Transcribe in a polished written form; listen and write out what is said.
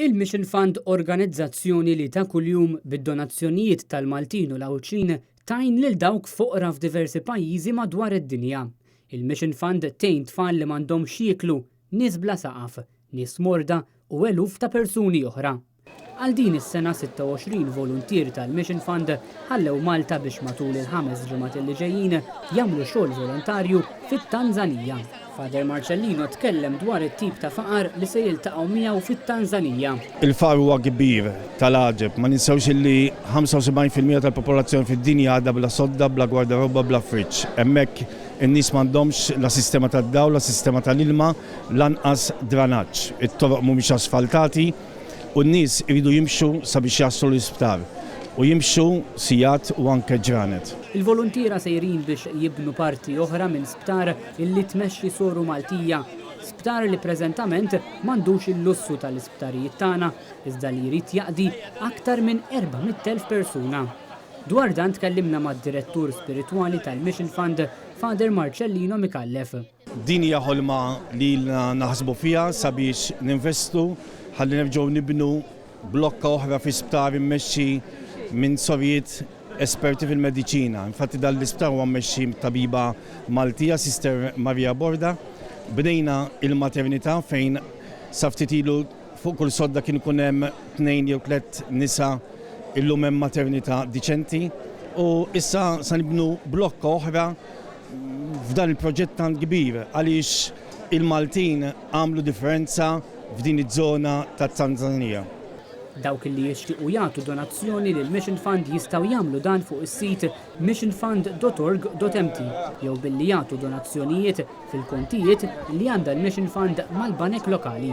Il-Mission Fund organizzazzjoni li ta' kuljum bid-donazzjonijiet tal-Maltin u l-Awċin tajn lil dawk foqra f'diversi pajjiżi madwar id-dinja. Il-Mission Fund tgħin tfal li m'għandhomx jieklu, nies bla saqaf, nies morda u eluf ta' persuni oħra. Għal din is-sena 26 voluntier tal-Mission Fund ħallew Malta biex matul il-5 ġimgħat li ġejjin jagħmlu xogħol volontarju fit-Tanzanija. Father Marcellino tkellem dwar it-tip ta' faqar li se jiltaqgħu miegħu fit-Tanzanija. Il-faqar huwa kbir tal-għaġeb, ma ninsewx li 75% tal-popolazzjoni fid-dinja għadha bla sodda, bla gwardaroba, bla friġġ. Hemmhekk in-nies m'għandhomx la sistema tad-dawl, la sistema tal-ilma, lanqas dranaġġ. It-toroq mhumiex asfaltati u n-nies iridu jimxu sabiex jaslu l-isptar u jimxu sigħat u anke ġranet. Il-volontiera sejrin biex jibnu parti oħra minn sptar illi tmexxi Soru Maltija. Sptar li preżentament m'għandux il-lussu tal-isptarijiet tagħna, iżda li jrid jaqdi aktar minn 400,000 persuna. Dwar dan tkellimna mad-direttur spiritwali tal-Mission Fund, Father Marcellino Mikallef. Din hija ħolma li naħsbu fiha sabiex ninvestu ħalli nerġgħu nibnu blokka oħra fi sptar immexxi minn sorijiet esperti fil-mediċina. Infatti dal-isptar huwa mmexxi tabiba Maltija, Sister Maria Borda. Bdejna il-maternità fejn sa ftit ilu fuq kull sodda kien ikun hemm 2 jew 3 nisa illum hemm maternità diċenti u issa sa nibnu blokka oħra f'dan il-proġett tant kbir għaliex il-Maltin għamlu differenza f'din iż-żona tat-Tanzanija. Dawk li jixtiequ jagħtu donazzjoni lil Mission Fund jistgħu jagħmlu dan fuq is-sit missionfund.org.mt jew billi jagħtu donazzjonijiet fil-kontijiet li għandha l-Mission Fund mal-banek lokali.